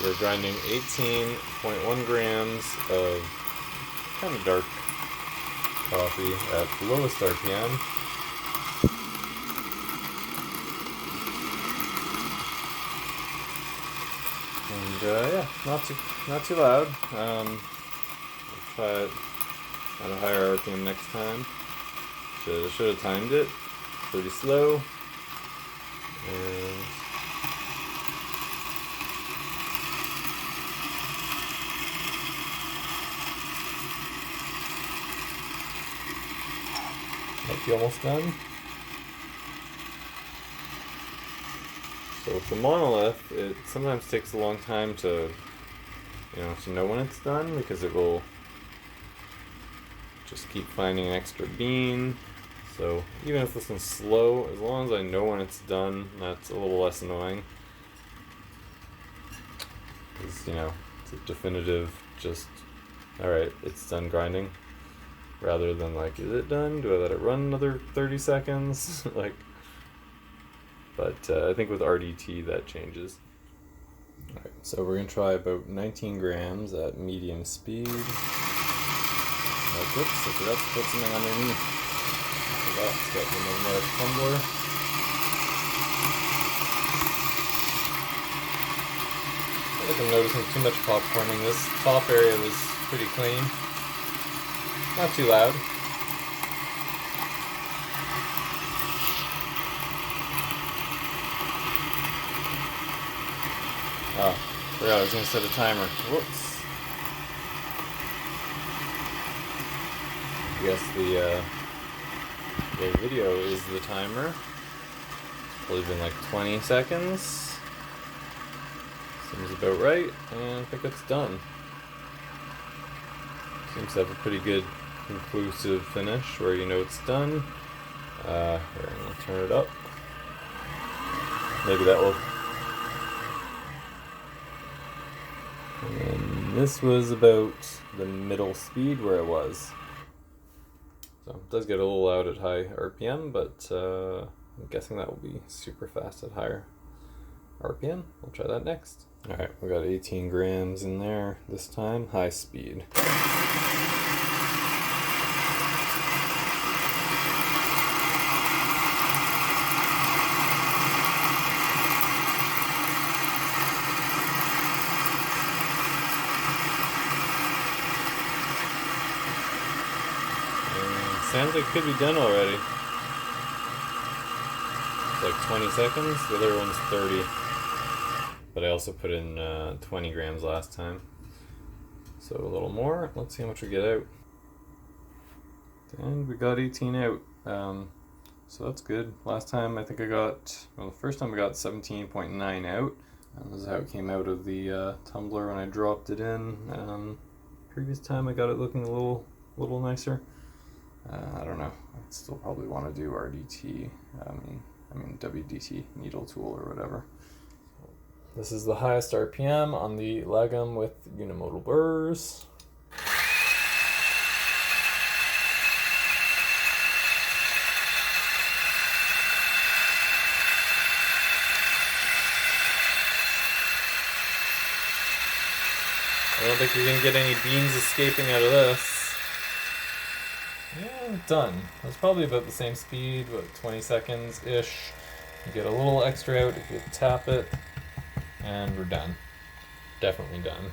we're grinding 18.1 grams of kind of dark coffee at the lowest RPM. And yeah, not too loud. I'll try it at a higher RPM next time. Should have timed it pretty slow. And might be almost done. So with the monolith, it sometimes takes a long time to know when it's done, because it will just keep finding an extra bean. So even if this one's slow, as long as I know when it's done, that's a little less annoying. Because, it's a definitive, just, alright, it's done grinding. Rather than like, is it done? Do I let it run another 30 seconds? But I think with RDT that changes. Alright, so we're going to try about 19 grams at medium speed. Oops, I forgot to put something underneath. It's got the magnetic tumbler. I think I'm noticing too much popcorning. This top area was pretty clean. Not too loud. Oh, forgot I was going to set a timer. Whoops. I guess the video is the timer. It's probably been like 20 seconds. Seems about right, and I think it's done. Seems to have a pretty good conclusive finish where it's done. Here, I'm going to turn it up. Maybe that will. And then this was about the middle speed where it was. So it does get a little loud at high RPM, but I'm guessing that will be super fast at higher RPM. We'll try that next. Alright, we got 18 grams in there this time, high speed. Sounds like it could be done already. It's like 20 seconds. The other one's 30. But I also put in 20 grams last time. So a little more. Let's see how much we get out. And we got 18 out. So that's good. Last time I think the first time I got 17.9 out. And this is how it came out of the tumbler when I dropped it in. Previous time I got it looking a little nicer. I don't know. I'd still probably want to do RDT. I mean WDT needle tool or whatever. This is the highest RPM on the Lagom with Unimodal Burrs. I don't think you're gonna get any beans escaping out of this. Yeah, done. That's probably about the same speed, 20 seconds-ish. You get a little extra out if you tap it, and we're done. Definitely done.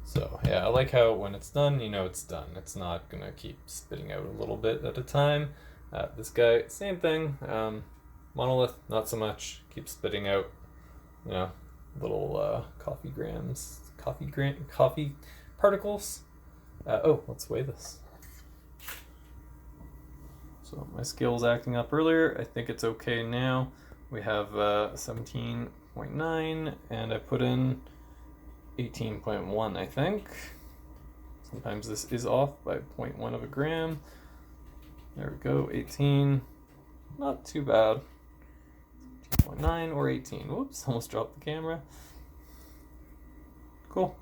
So, yeah, I like how when it's done, it's done. It's not gonna keep spitting out a little bit at a time. This guy, same thing. Monolith, not so much. Keeps spitting out, little coffee particles. Let's weigh this. So my scale's acting up earlier. I think it's okay now. We have 17.9, and I put in 18.1, I think. Sometimes this is off by 0.1 of a gram. There we go, 18. Not too bad. 17.9 or 18. Whoops, almost dropped the camera. Cool.